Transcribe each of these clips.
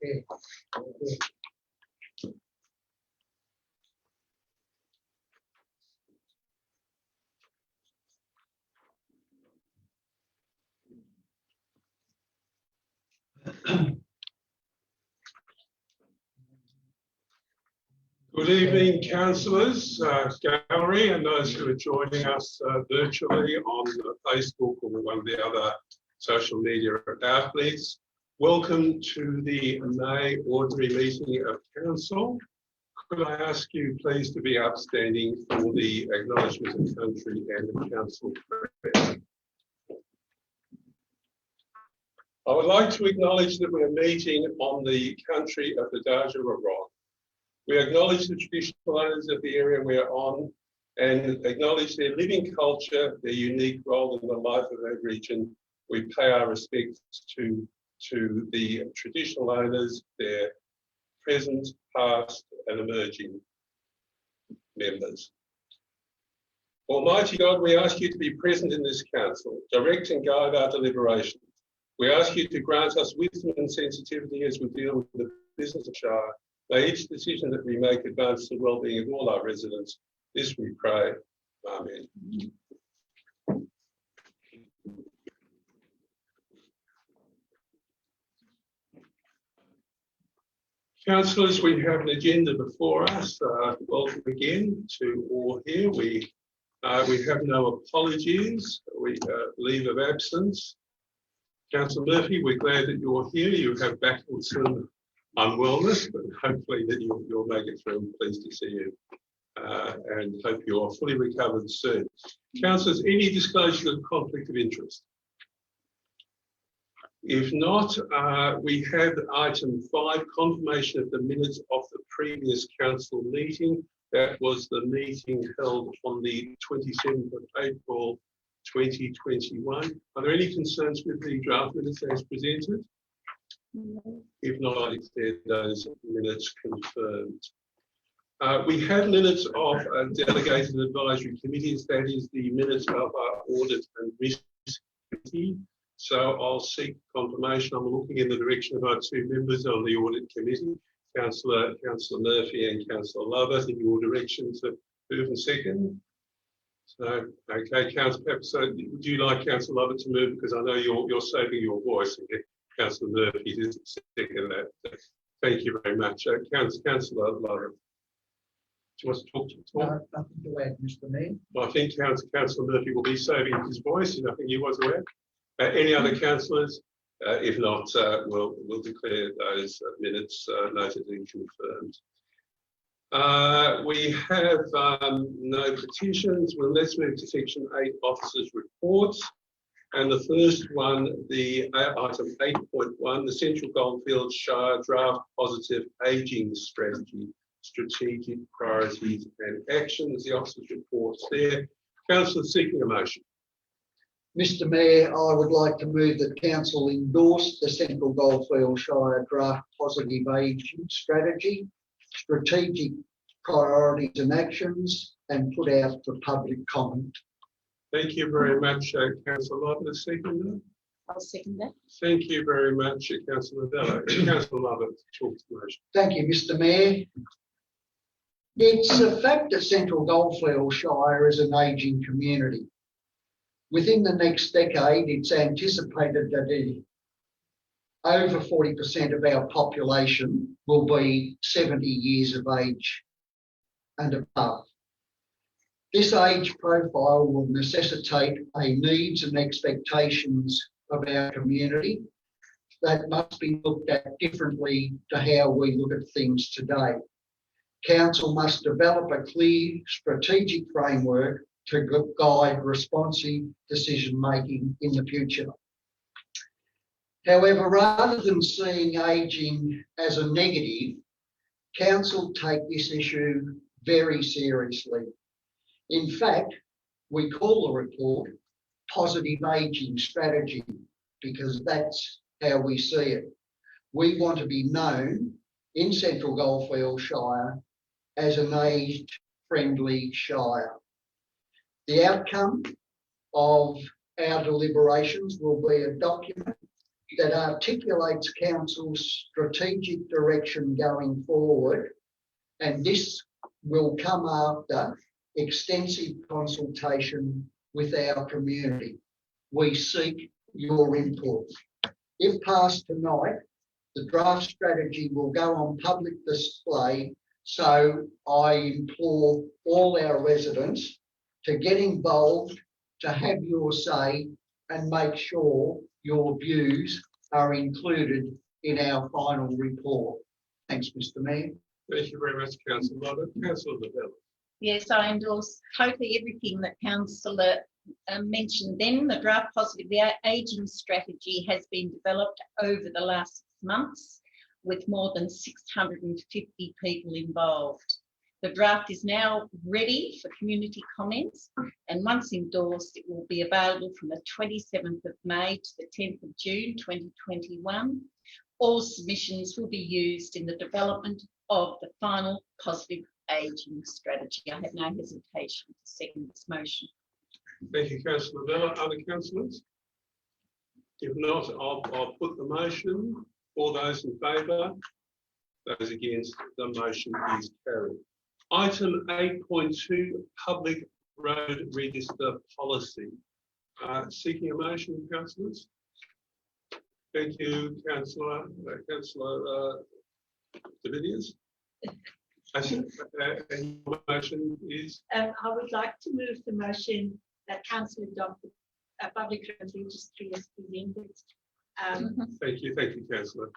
Okay. Good evening, councillors, gallery, and those who are joining us virtually on Facebook or one of the other social media outlets. Welcome to the May Ordinary Meeting of Council. Could I ask you please to be upstanding for the Acknowledgement of Country and the Council prayer. I would like to acknowledge that we are meeting on the country of the Darjara Rock. We acknowledge the traditional owners of the area we are on and acknowledge their living culture, their unique role in the life of our region. We pay our respects to the traditional owners, their present, past and emerging members. Almighty God, we ask you to be present in this council, direct and guide our deliberations. We ask you to grant us wisdom and sensitivity as we deal with the business of Shire. May each decision that we make advance the well-being of all our residents. This we pray. Amen. Councillors, we have an agenda before us. Welcome again to all here. We have no apologies. We leave of absence. Councillor Murphy, we're glad that you're here. You have battled some unwellness, but hopefully that you'll make it through. I'm pleased to see you and hope you're fully recovered soon. Councillors, any disclosure of conflict of interest? If not, we have item 5, confirmation of the minutes of the previous council meeting. That was the meeting held on the 27th of April 2021. Are there any concerns with the draft minutes as presented? No. If not, I declare those minutes confirmed. We have minutes of delegated advisory committees, that is the minutes of our audit and risk committee. So I'll seek confirmation. I'm looking in the direction of our two members on the audit committee, Councillor Murphy and Councillor Lovett, in your direction to move and second. So, okay, Councillor Pepper, so would you like Councillor Lovett to move? Because I know you're saving your voice and get Councillor Murphy to second that. Thank you very much. Councillor Lovett. Do you want to talk to us? No, nothing to add, Mr. Mayor. Well, I think Councillor Murphy will be saving his voice, and I think he was aware. Any other councillors? If not, we'll declare those minutes noted and confirmed. We have no petitions. Well, let's move to section 8, officers' reports. And the first one, the item 8.1, the Central Goldfields Shire Draft Positive Ageing Strategy, Strategic Priorities and Actions. The officers' reports there. Councillor seeking a motion. Mr. Mayor, I would like to move that Council endorse the Central Goldfields Shire Draft Positive Ageing Strategy, Strategic Priorities and Actions, and put out for public comment. Thank you very much, Councillor Lovett. Second. I'll second that. Thank you very much, Councillor Della. Councillor Lovett, talk to the motion. Thank you, Mr. Mayor. It's a fact that Central Goldfields Shire is an ageing community. Within the next decade, it's anticipated that over 40% of our population will be 70 years of age and above. This age profile will necessitate a needs and expectations of our community that must be looked at differently to how we look at things today. Council must develop a clear strategic framework to guide responsive decision-making in the future. However, rather than seeing ageing as a negative, Council take this issue very seriously. In fact, we call the report Positive Ageing Strategy because that's how we see it. We want to be known in Central Goldfields Shire as an aged-friendly shire. The outcome of our deliberations will be a document that articulates council's strategic direction going forward, and this will come after extensive consultation with our community. We seek your input. If passed tonight, the draft strategy will go on public display, so I implore all our residents to get involved, to have your say, and make sure your views are included in our final report. Thanks, Mr. Mayor. Thank you very much, Councillor Lovett. Councillor Lavelle. Yes, I endorse totally everything that Councillor mentioned then. The draft positive ageing strategy has been developed over the last 6 months with more than 650 people involved. The draft is now ready for community comments, and once endorsed, it will be available from the 27th of May to the 10th of June 2021. All submissions will be used in the development of the final positive ageing strategy. I have no hesitation to second this motion. Thank you, Councillor Lavelle. Other councillors? If not, I'll put the motion. All those in favour? Those against? The motion is carried. Item 8.2, Public Road Register Policy. Seeking a motion, councillors? Thank you, Councillor Davidius. And your motion is? I would like to move the motion that council adopt a public road registry as presented. Thank you, Councillor.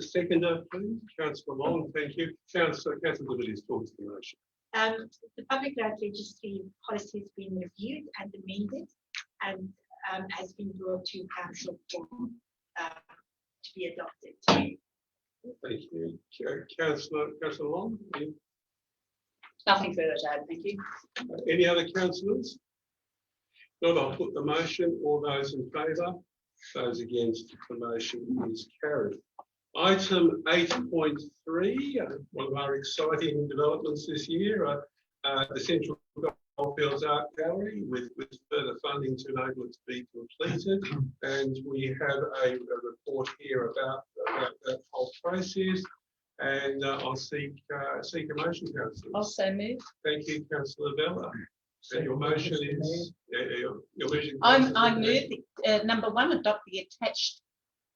Seconder, please, Councillor Long. Thank you, Councillor Davidius. Talk to the motion. The public road registry policy has been reviewed and amended, and has been brought to council for to be adopted. Thank you, Councillor Long. Nothing further to add, thank you. Any other councillors? Not, I'll put the motion. All those in favour? Those against? The motion is carried. Item 8.3, one of our exciting developments this year, the Central Goldfields Art Gallery with further funding to enable it to be completed. And we have a report here about that whole process. And I'll seek a motion, Councillor. Also move. Thank you, Councillor Vella. And your motion is? Your motion. I move number 1, adopt the attached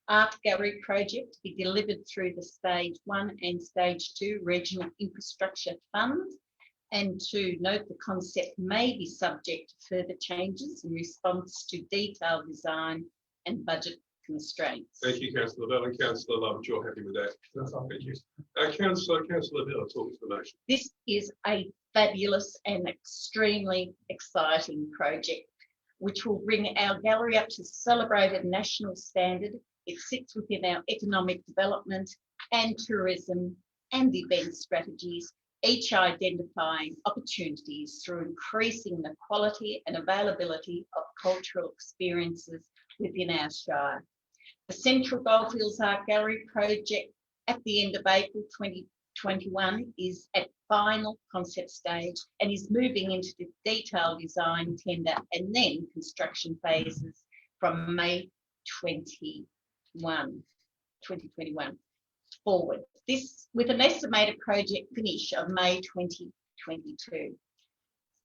art gallery project to be delivered through the stage 1 and stage 2 regional infrastructure fund, and 2, note the concept may be subject to further changes in response to detailed design and budget constraints. Thank you, Councillor Vella. And Councillor Lovett, you're happy with that? Thank you. Councillor Vella, talk to the motion. This is a fabulous and extremely exciting project which will bring our gallery up to celebrated national standard. It sits within our economic development and tourism and event strategies, each identifying opportunities through increasing the quality and availability of cultural experiences within our shire. The Central Goldfields Art Gallery project at the end of April 2021 is at final concept stage and is moving into the detailed design, tender and then construction phases from May 2021 forward. This with an estimated project finish of May 2022.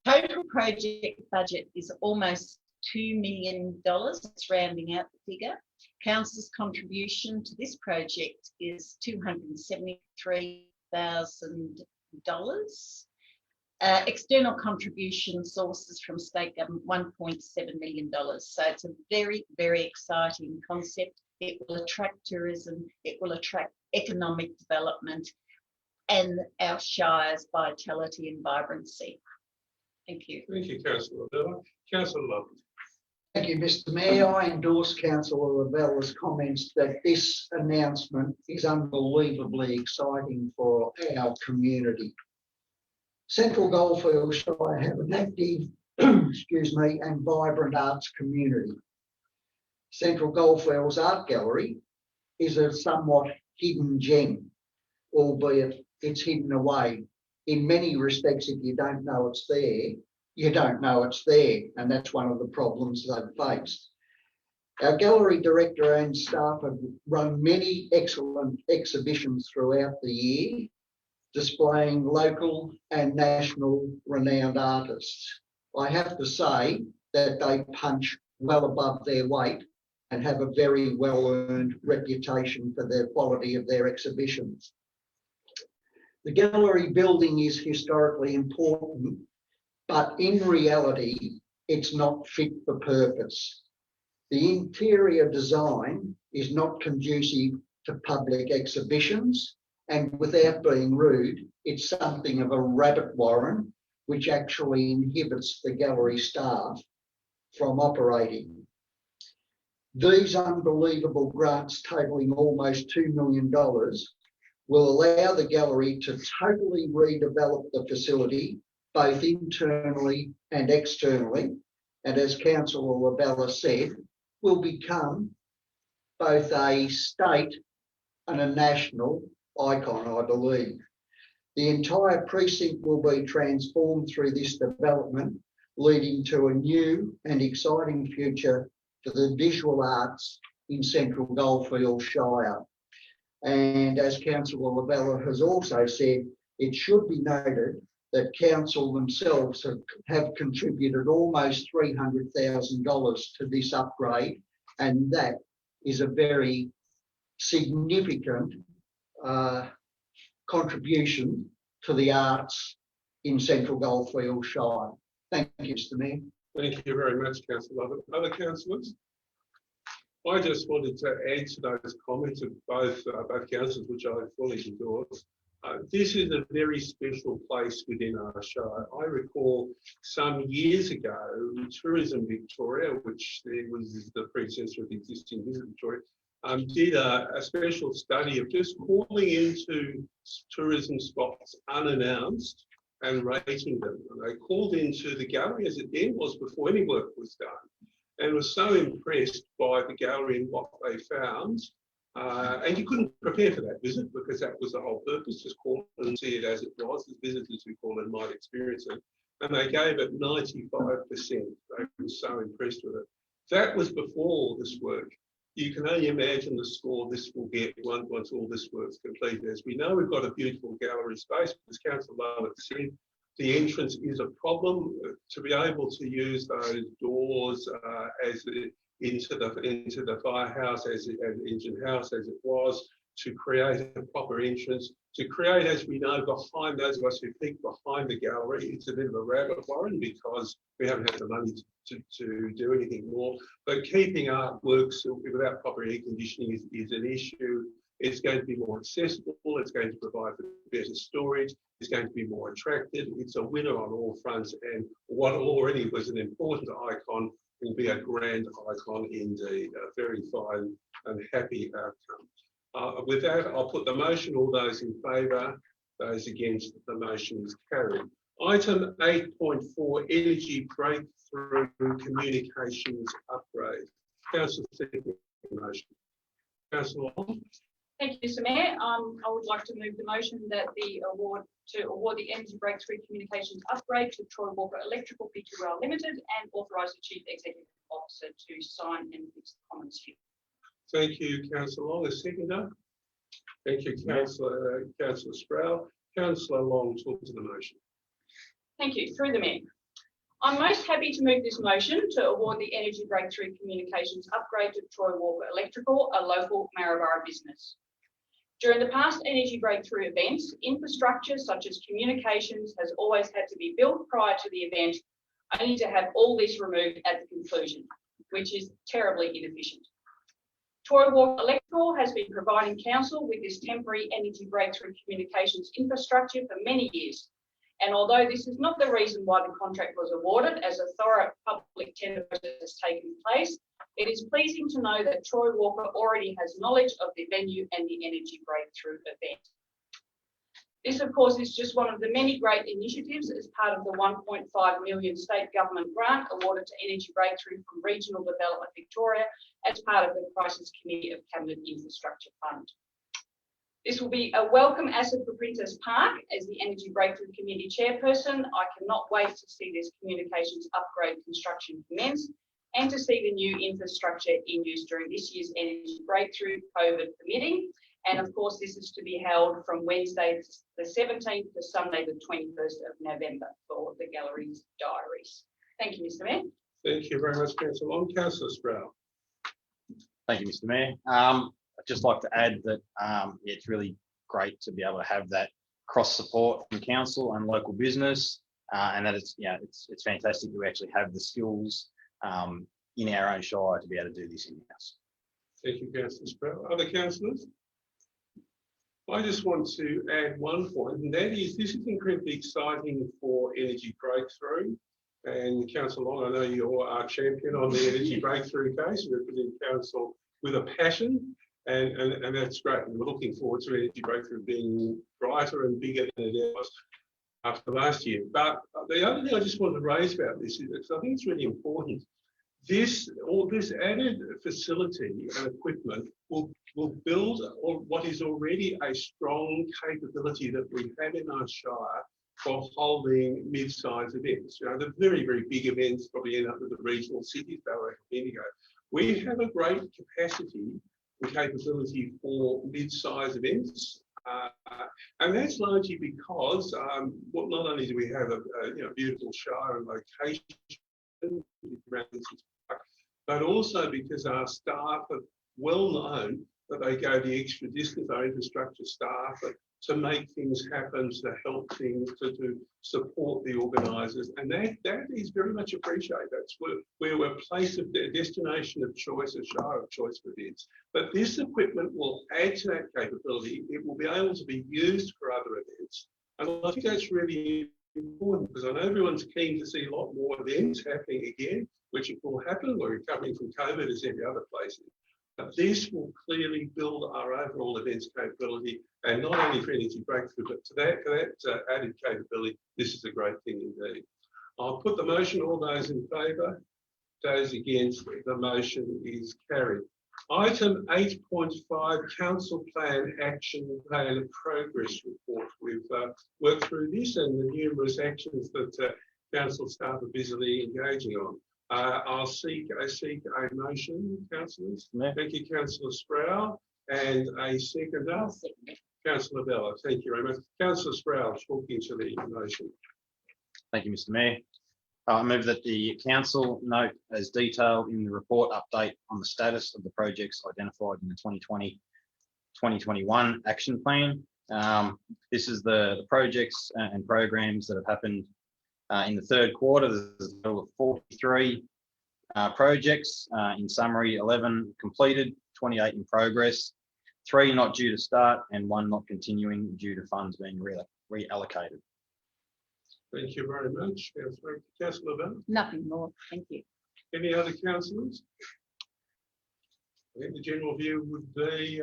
Total project budget is almost $2 million, it's rounding out the figure. Council's contribution to this project is $273,000. External contribution sources from state government, $1.7 million. So it's a very, very exciting concept. It will attract tourism, it will attract economic development and our shire's vitality and vibrancy. Thank you. Thank you, Councillor Lavella. Councillor Lovett. Thank you, Mr. Mayor. I endorse Councillor Lavella's comments that this announcement is unbelievably exciting for our community. Central Goldfields Shire have an active, and vibrant arts community. Central Goldfields Art Gallery is a somewhat hidden gem, albeit it's hidden away. In many respects, if you don't know it's there, you don't know it's there, and that's one of the problems they've faced. Our gallery director and staff have run many excellent exhibitions throughout the year, displaying local and national renowned artists. I have to say that they punch well above their weight and have a very well-earned reputation for the quality of their exhibitions. The gallery building is historically important, but in reality, it's not fit for purpose. The interior design is not conducive to public exhibitions, and without being rude, it's something of a rabbit warren, which actually inhibits the gallery staff from operating. These unbelievable grants totaling almost $2 million will allow the gallery to totally redevelop the facility, both internally and externally, and as Councillor Labella said, will become both a state and a national icon, I believe. The entire precinct will be transformed through this development, leading to a new and exciting future for the visual arts in Central Goldfields Shire. And as Councillor Labella has also said, it should be noted that council themselves have contributed almost $300,000 to this upgrade, and that is a very significant contribution to the arts in Central Goldfields Shire. Thank you, Mr. Mayor. Thank you very much, Councillor Lovett. Other councillors? I just wanted to add to those comments of both councillors, which I fully endorse. This is a very special place within our shire. I recall some years ago, Tourism Victoria, which there was the predecessor of the existing Visit Victoria, did a special study of just calling into tourism spots unannounced and rating them. And they called into the gallery, as it then was before any work was done, and was so impressed by the gallery and what they found. And you couldn't prepare for that visit because that was the whole purpose, just call and see it as it was, as visitors, we call it, might experience it. And they gave it 95%. They were so impressed with it. That was before all this work. You can only imagine the score this will get once all this work's completed. As we know, we've got a beautiful gallery space, but as Councillor Lovett said, the entrance is a problem. To be able to use those doors into the firehouse, as engine house as it was, to create a proper entrance, to create, as we know, behind those of us who think behind the gallery, it's a bit of a rabbit warren because we haven't had the money to do anything more. But keeping artworks without proper air conditioning is an issue. It's going to be more accessible. It's going to provide for better storage. It's going to be more attractive. It's a winner on all fronts. And what already was an important icon will be a grand icon indeed. A very fine and happy outcome. With that, I'll put the motion. All those in favour, those against, the motion is carried. Item 8.4, Energy Breakthrough Communications Upgrade. Councillor second motion. Councillor Long. Thank you, Mr. Mayor. I would like to move the motion that the award the Energy Breakthrough Communications Upgrade to Troy Walker Electrical Pty Limited and authorise the Chief Executive Officer to sign and fix the comments here. Thank you, Councillor Long. A seconder. Thank you, Councillor Sproul. Councillor Long, talk to the motion. Thank you. Through the Mayor. I'm most happy to move this motion to award the Energy Breakthrough Communications Upgrade to Troy Walker Electrical, a local Maryborough business. During the past Energy Breakthrough events, infrastructure such as communications has always had to be built prior to the event, only to have all this removed at the conclusion, which is terribly inefficient. Troy Walker Electrical has been providing council with this temporary Energy Breakthrough Communications infrastructure for many years. And although this is not the reason why the contract was awarded, as a thorough public tender process has taken place, it is pleasing to know that Troy Walker already has knowledge of the venue and the Energy Breakthrough event. This, of course, is just one of the many great initiatives as part of the $1.5 million state government grant awarded to Energy Breakthrough from Regional Development Victoria as part of the Crisis Committee of Cabinet Infrastructure Fund. This will be a welcome asset for Princess Park. As the Energy Breakthrough Committee Chairperson, I cannot wait to see this communications upgrade construction commence and to see the new infrastructure in use during this year's Energy Breakthrough, COVID permitting. And of course, this is to be held from Wednesday the 17th to Sunday the 21st of November for the gallery's diaries. Thank you, Mr. Mayor. Thank you very much, Councillor Long. Councillor Sproul. Thank you, Mr. Mayor. I'd just like to add that it's really great to be able to have that cross support from council and local business, and that it's fantastic that we actually have the skills in our own shire to be able to do this in-house. Thank you, Councillor Sproul. Other councillors? I just want to add one point, and that is this is incredibly exciting for Energy Breakthrough. And Councillor Long, I know you're our champion on the Energy Breakthrough case, representing council with a passion, and that's great. And we're looking forward to Energy Breakthrough being brighter and bigger than it was after last year. But the other thing I just wanted to raise about this is because I think it's really important. This added facility and equipment will build on what is already a strong capability that we have in our shire for holding mid-sized events. You know, the very, very big events probably end up with the regional cities, Ballarat, Bendigo. We have a great capacity and capability for mid-sized events. And that's largely because not only do we have a beautiful shire and location, but also because our staff are well known that they go the extra distance, our infrastructure staff, to make things happen, to help things, to support the organisers. And that is very much appreciated. That's where we're a place of the destination of choice, a shire of choice for events. But this equipment will add to that capability. It will be able to be used for other events. And I think that's really important because I know everyone's keen to see a lot more events happening again, which will happen. We're recovering from COVID as every other place. But this will clearly build our overall events capability, and not only for Energy Breakthrough, but to that added capability, this is a great thing indeed. I'll put the motion. All those in favour, those against, the motion is carried. Item 8.5, Council Plan Action Plan Progress Report. We've worked through this and the numerous actions that council staff are busily engaging on. I'll seek a motion, councillors. Yeah. Thank you, Councillor Sproul, and a seconder. Councillor Bella, thank you very much. Councillor Sproul, talking to the motion. Thank you, Mr. Mayor. I move that the council note as detailed in the report update on the status of the projects identified in the 2020-2021 action plan. This is the projects and programs that have happened in the third quarter. There's a total of 43 projects. In summary, 11 completed, 28 in progress, 3 not due to start, and 1 not continuing due to funds being reallocated. Thank you very much, Councillor Bella. Nothing more. Thank you. Any other councillors? I think the general view would be,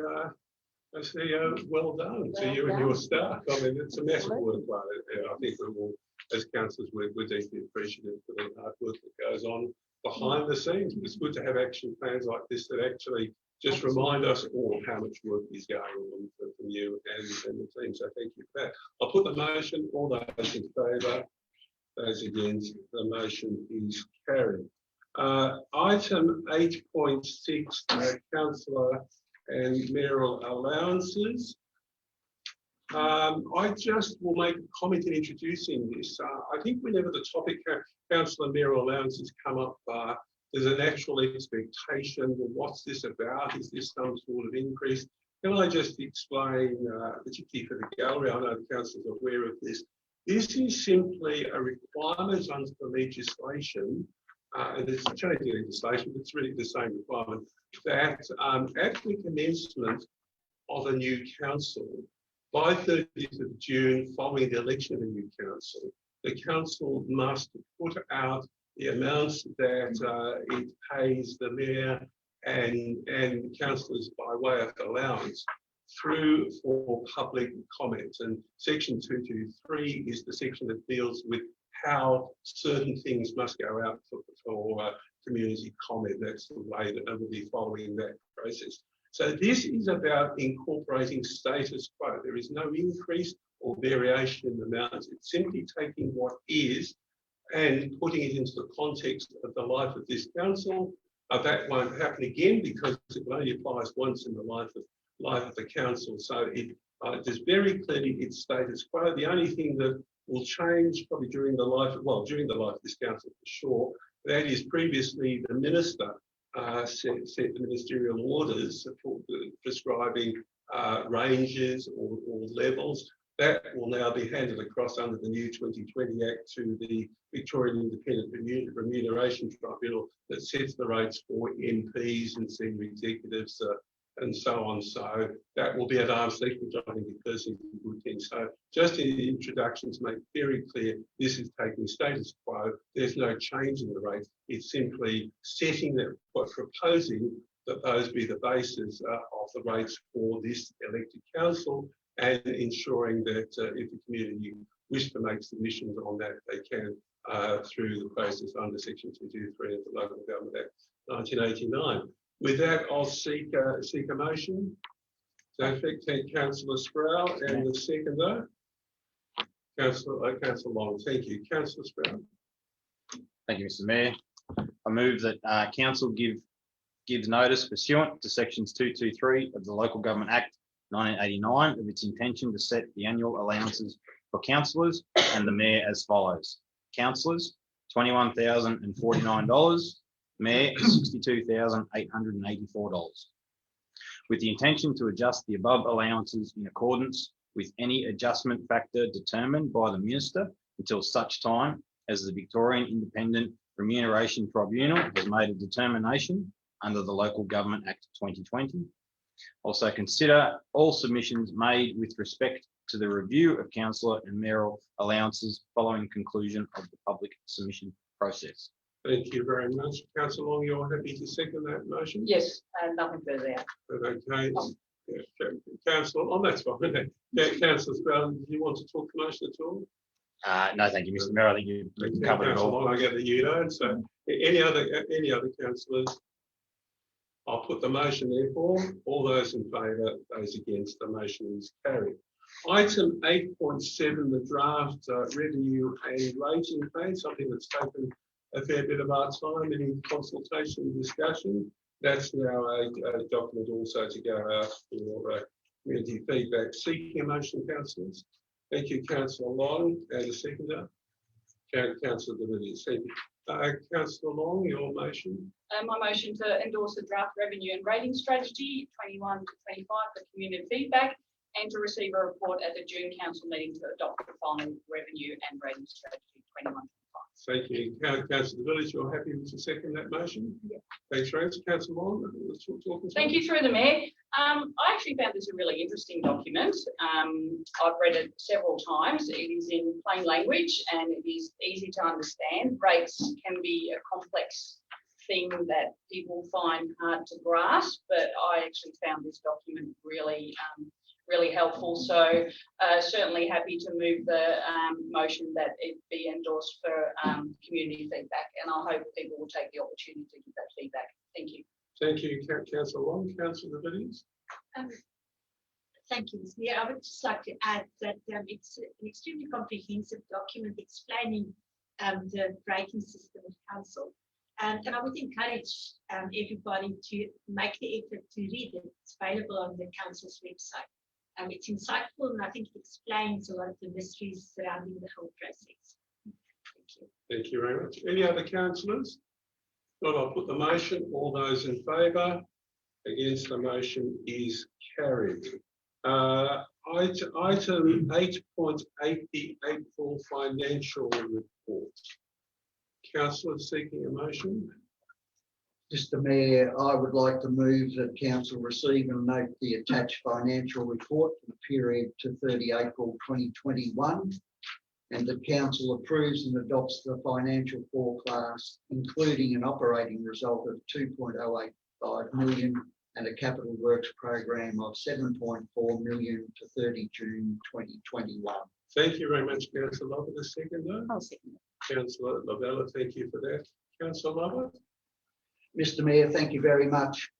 CEO, well done to you and your staff. I mean, it's a massive workload. I think we will, as councillors, we're deeply appreciative for the hard work that goes on behind the scenes. It's good to have action plans like this that actually just remind us all how much work is going on from you and the team. So thank you for that. I'll put the motion. All those in favour, those against, the motion is carried. Item 8.6, councillor and mayoral allowances. I just will make a comment in introducing this. I think whenever the topic councillor mayoral allowances come up, there's a natural expectation. Well, what's this about? Is this some sort of increase? Can I just explain, particularly for the gallery, I know the councillors are aware of this. This is simply a requirement under the legislation, and it's changing legislation, but it's really the same requirement, that at the commencement of a new council, by 30th of June, following the election of a new council, the council must put out the amounts that it pays the mayor and councillors by way of allowance through for public comment. And section 223 is the section that deals with how certain things must go out for community comment. That's the way that we'll be following that process. So this is about incorporating status quo. There is no increase or variation in the amounts. It's simply taking what is and putting it into the context of the life of this council. That won't happen again because it only applies once in the life of the council. So it there's very clearly its status quo. The only thing that will change probably during the life of this council for sure, that is previously the minister set the ministerial orders for prescribing ranges or levels. That will now be handed across under the new 2020 Act to the Victorian Independent Remuneration Tribunal that sets the rates for MPs and senior executives and so on. So that will be at arm's length, which I think is personally a good thing. So just in the introduction to make very clear, this is taking status quo. There's no change in the rates. It's simply setting that, proposing that those be the basis of the rates for this elected council, and ensuring that if the community wish to make submissions on that, they can through the process under Section 223 of the Local Government Act 1989. With that, I'll seek a motion. So thank Councillor Sproul, and the seconder, Councillor Long. Thank you, Councillor Sproul. Thank you, Mr. Mayor. I move that council gives notice pursuant to sections 223 of the Local Government Act 1989 of its intention to set the annual allowances for councillors and the mayor as follows. Councillors, $21,049. Mayor, $62,884. With the intention to adjust the above allowances in accordance with any adjustment factor determined by the Minister until such time as the Victorian Independent Remuneration Tribunal has made a determination under the Local Government Act 2020. Also consider all submissions made with respect to the review of councillor and mayoral allowances following conclusion of the public submission process. Thank you very much. Councillor Long, you're happy to second that motion? Yes, and nothing further. Okay. Councillor, that's fine. Councillor Sproul, do you want to talk the motion at all? No, thank you, Mr. Mayor. I think you covered it all. I get that you don't. So any other councillors? I'll put the motion therefore. All those in favour, those against, the motion is carried. Item 8.7, the draft revenue and rating plan, something that's taken a fair bit of our time in consultation and discussion. That's now a document also to go out for community feedback. Seeking a motion, councillors. Thank you, Councillor Long, and the seconder, Councillor Dominion. Thank you. Councillor Long, your motion. My motion to endorse the draft revenue and rating strategy 21 to 25 for community feedback, and to receive a report at the June council meeting to adopt the final revenue and rating strategy 21. Thank you. Councillor Village, you're happy to second that motion? Yeah. Thanks, Rose. Councillor Long, thank you through the Mayor. I actually found this a really interesting document. I've read it several times. It is in plain language and it is easy to understand. Rates can be a complex thing that people find hard to grasp, but I actually found this document really really helpful. So certainly happy to move the motion that it be endorsed for community feedback, and I hope people will take the opportunity to give that feedback. Thank you. Thank you, Councillor Long. Councillor Villiers. Thank you, Ms. Mayor. I would just like to add that it's an extremely comprehensive document explaining the rating system of council. And I would encourage everybody to make the effort to read it. It's available on the council's website. It's insightful, and I think it explains a lot of the mysteries surrounding the whole process. Thank you. Thank you very much. Any other councillors? Not, I'll put the motion. All those in favour? Against, the motion is carried. Item 8.8, the April financial report. Councillor seeking a motion. Mr. Mayor, I would like to move that council receive and note the attached financial report for the period to 30 April 2021, and that council approves and adopts the financial forecast, including an operating result of 2.085 million and a capital works program of 7.4 million to 30 June 2021. Thank you very much, Councillor Lovett. The seconder. I'll second it. Councillor Lavella, thank you for that. Councillor Lovett. Mr. Mayor, thank you very much.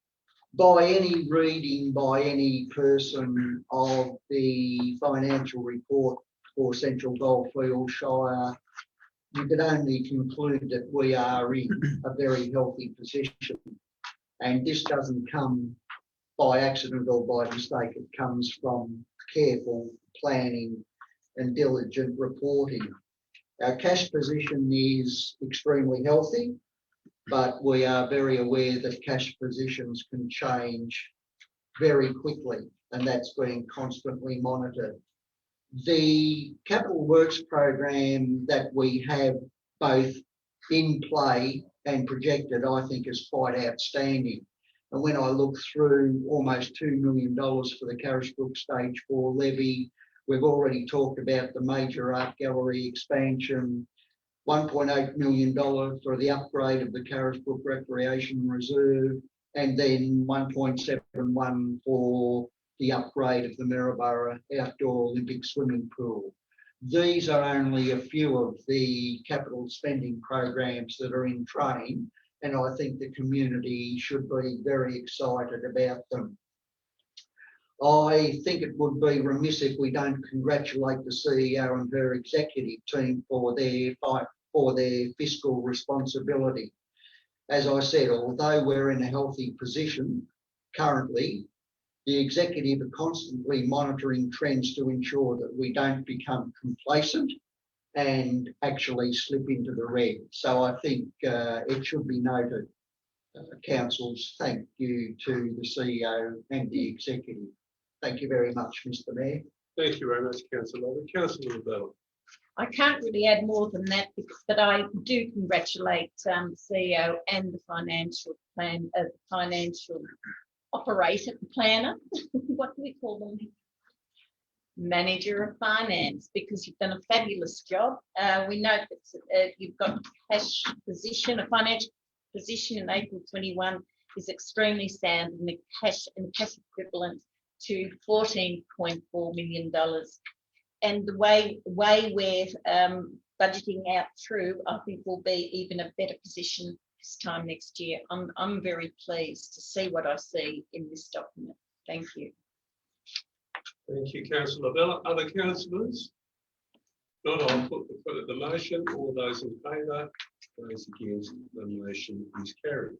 By any reading by any person of the financial report for Central Goldfields Shire, you could only conclude that we are in a very healthy position. And this doesn't come by accident or by mistake. It comes from careful planning and diligent reporting. Our cash position is extremely healthy, but we are very aware that cash positions can change very quickly, and that's being constantly monitored. The capital works program that we have both in play and projected, I think, is quite outstanding. And when I look through almost $2 million for the Carisbrook Stage 4 levy, we've already talked about the major art gallery expansion, $1.8 million for the upgrade of the Carisbrook Recreation Reserve, and then 1.71 for the upgrade of the Maryborough Outdoor Olympic Swimming Pool. These are only a few of the capital spending programs that are in train, and I think the community should be very excited about them. I think it would be remiss if we don't congratulate the CEO and her executive team for their fiscal responsibility. As I said, although we're in a healthy position currently, the executive are constantly monitoring trends to ensure that we don't become complacent and actually slip into the red. So I think it should be noted, council's thank you to the CEO and the executive. Thank you very much, Mr. Mayor. Thank you very much, Councillor. Councillor Bell. I can't really add more than that, but I do congratulate the CEO and the financial operator, planner. What do we call them? Manager of finance, because you've done a fabulous job. We know that you've got cash position, a financial position in April 21 is extremely sound, and the cash equivalent to $14.4 million. And the way we're budgeting out through, I think we'll be even a better position this time next year. I'm very pleased to see what I see in this document. Thank you. Thank you, Councillor Bell. Other councillors? Not, I'll put the motion. All those in favour, those against, the motion is carried.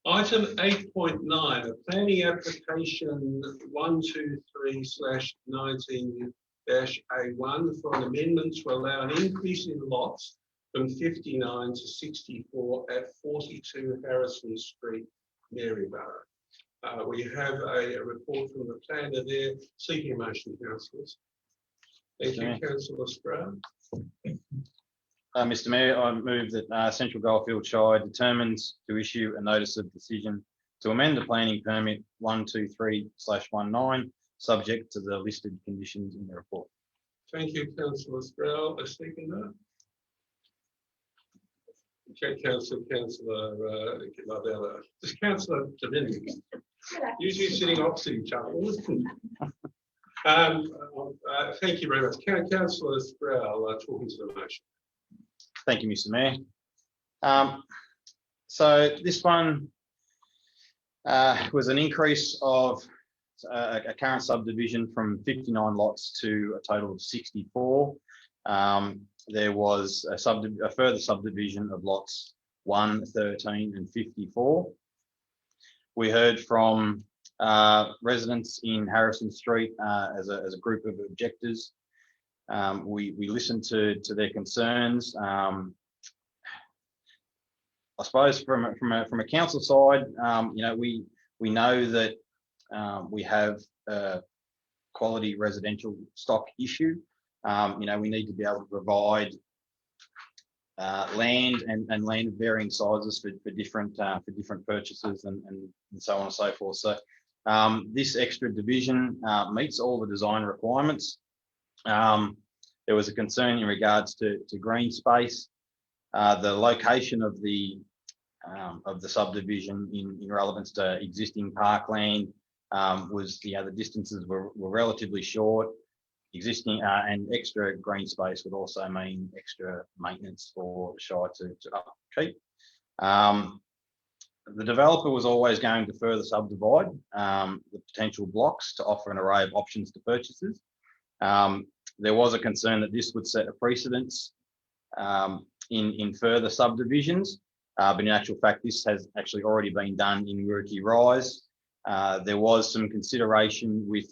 Item 8.9, a planning application 123/19-A1 for an amendment to allow an increase in lots from 59 to 64 at 42 Harrison Street, Maryborough. We have a report from the planner there. Seeking a motion, councillors. Thank you, Councillor Sproul. Mr. Mayor, I move that Central Goldfield Shire determines to issue a notice of decision to amend the planning permit 123/19, subject to the listed conditions in the report. Thank you, Councillor Sproul. A seconder. Okay, Councillor Lavella. Just Councillor Dominic. Usually sitting opposite each other. Thank you very much. Councillor Sproul, talking to the motion. Thank you, Mr. Mayor. So this one was an increase of a current subdivision from 59 lots to a total of 64. There was a further subdivision of lots 1, 13 and 54. We heard from residents in Harrison Street as a group of objectors. We listened to their concerns. I suppose from a council side, we know that we have a quality residential stock issue. We need to be able to provide land and land of varying sizes for different purchases and so on and so forth. So this extra division meets all the design requirements. There was a concern in regards to green space. The location of the subdivision in relevance to existing parkland was the distances were relatively short. Existing and extra green space would also mean extra maintenance for the Shire to upkeep. The developer was always going to further subdivide the potential blocks to offer an array of options to purchasers. There was a concern that this would set a precedence in further subdivisions. But in actual fact, this has actually already been done in Werrikee Rise. There was some consideration with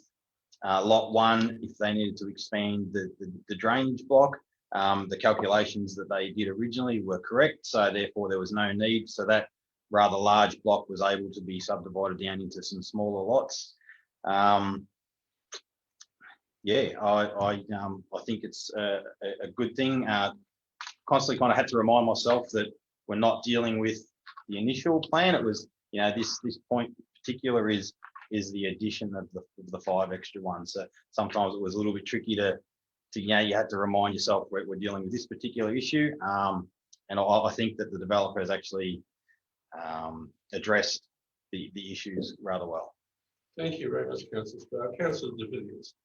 Lot 1 if they needed to expand the drainage block. The calculations that they did originally were correct, so therefore there was no need. So that rather large block was able to be subdivided down into some smaller lots. Yeah, I think it's a good thing. Constantly kind of had to remind myself that we're not dealing with the initial plan. It was, you know, this point in particular is the addition of the 5 extra ones. So sometimes it was a little bit tricky to you know, you had to remind yourself we're dealing with this particular issue. And I think that the developer has actually addressed the issues rather well. Thank you very much, Councillor Sparrow. Councillor De Villiers.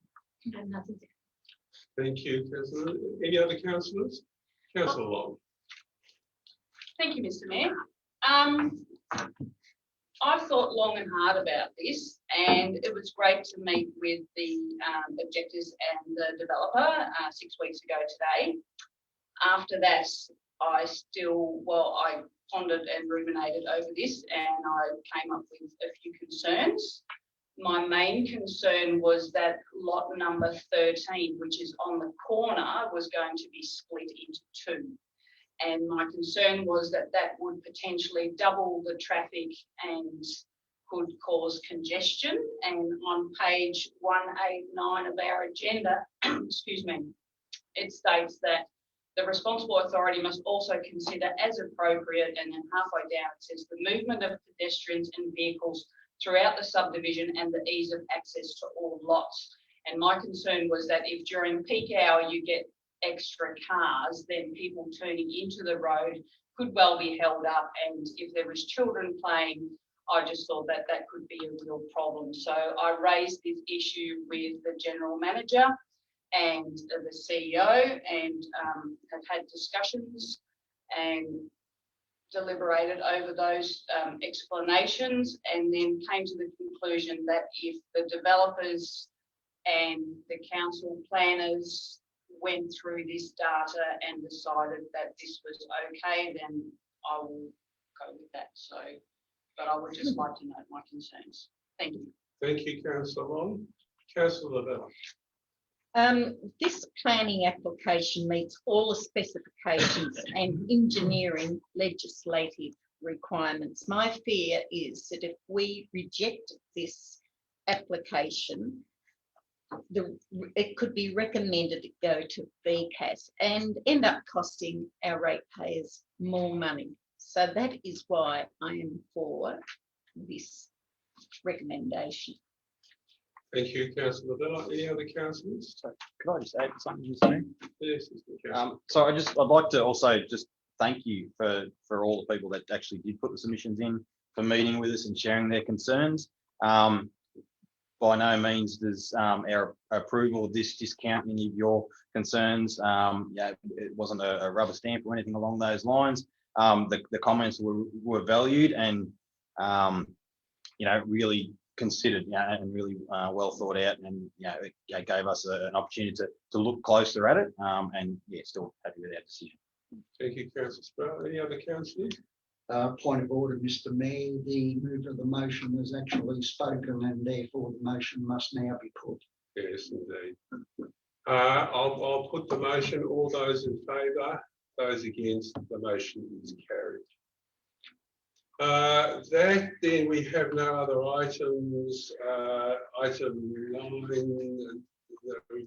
Nothing to Thank you, Councillor. Any other councillors? Councillor Long. Thank you, Mr. Mayor. I've thought long and hard about this, and it was great to meet with the objectors and the developer 6 weeks ago today. After that, I pondered and ruminated over this, and I came up with a few concerns. My main concern was that lot number 13, which is on the corner, was going to be split into 2. And my concern was that that would potentially double the traffic and could cause congestion. And on page 189 of our agenda, excuse me, it states that the responsible authority must also consider as appropriate, and then halfway down it says the movement of pedestrians and vehicles throughout the subdivision and the ease of access to all lots. And my concern was that if during peak hour you get extra cars, then people turning into the road could well be held up, and if there was children playing, I just thought that that could be a real problem. So I raised this issue with the general manager and the CEO, and have had discussions and deliberated over those explanations, and then came to the conclusion that if the developers and the council planners went through this data and decided that this was okay, then I will go with that. So, but I would just like to note my concerns. Thank you. Thank you, Councillor Long. Councillor Lavelle. This planning application meets all the specifications and engineering legislative requirements. My fear is that if we reject this application, it could be recommended to go to VCAS and end up costing our ratepayers more money. So that is why I am for this recommendation. Thank you, Councillor Lavelle. Any other councillors? So could I just add something, Mr. Mayor? Yes, Mr. Councillor. So I'd like to also just thank you for all the people that actually did put the submissions in, for meeting with us and sharing their concerns. By no means does our approval of this discount any of your concerns. Yeah, it wasn't a rubber stamp or anything along those lines. The comments were valued and you know, really considered, and really well thought out, and it gave us an opportunity to look closer at it. And yeah, still happy with our decision. Thank you, Councillor Sparrow. Any other councillors? Point of order, Mr. Mayor. The mover of the motion has actually spoken, and therefore the motion must now be put. Yes, indeed. I'll put the motion. All those in favour, those against, the motion is carried. That then we have no other items. Item 9,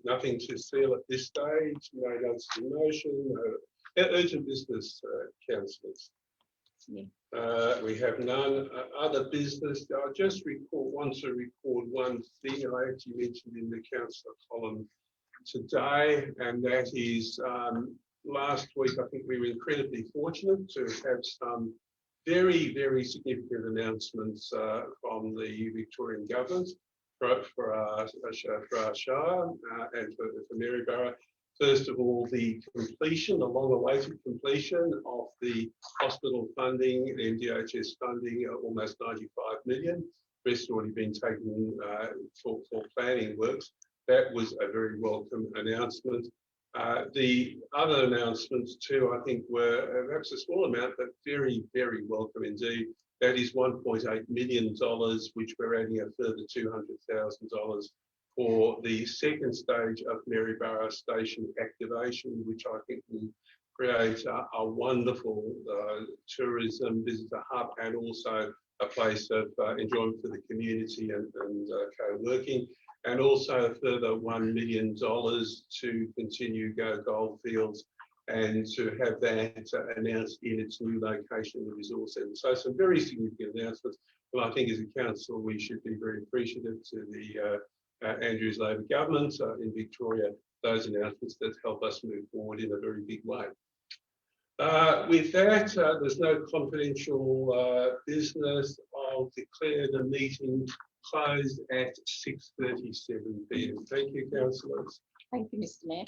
nothing to seal at this stage. No notice of motion. No urgent business, councillors. Yeah. We have none. Other business. I just want to record one thing I actually mentioned in the councillor column today, and that is last week I think we were incredibly fortunate to have some very, very significant announcements from the Victorian government for our Shire and for Maryborough. First of all, the completion, the long-awaited completion of the hospital funding, MDHS funding, almost 95 million. The rest already been taken for planning works. That was a very welcome announcement. The other announcements too, I think, were perhaps a small amount, but very, very welcome indeed. That is $1.8 million, which we're adding a further $200,000 for the second stage of Maryborough Station activation, which I think will create a wonderful tourism visitor hub and also a place of enjoyment for the community and co-working. And also a further $1 million to continue Go Goldfields and to have that announced in its new location in the resource centre. So some very significant announcements. But I think as a council, we should be very appreciative to the Andrews Labor government in Victoria, those announcements that help us move forward in a very big way. With that, there's no confidential business. I'll declare the meeting closed at 6:37 p.m. Thank you, councillors. Thank you, Mr. Mayor.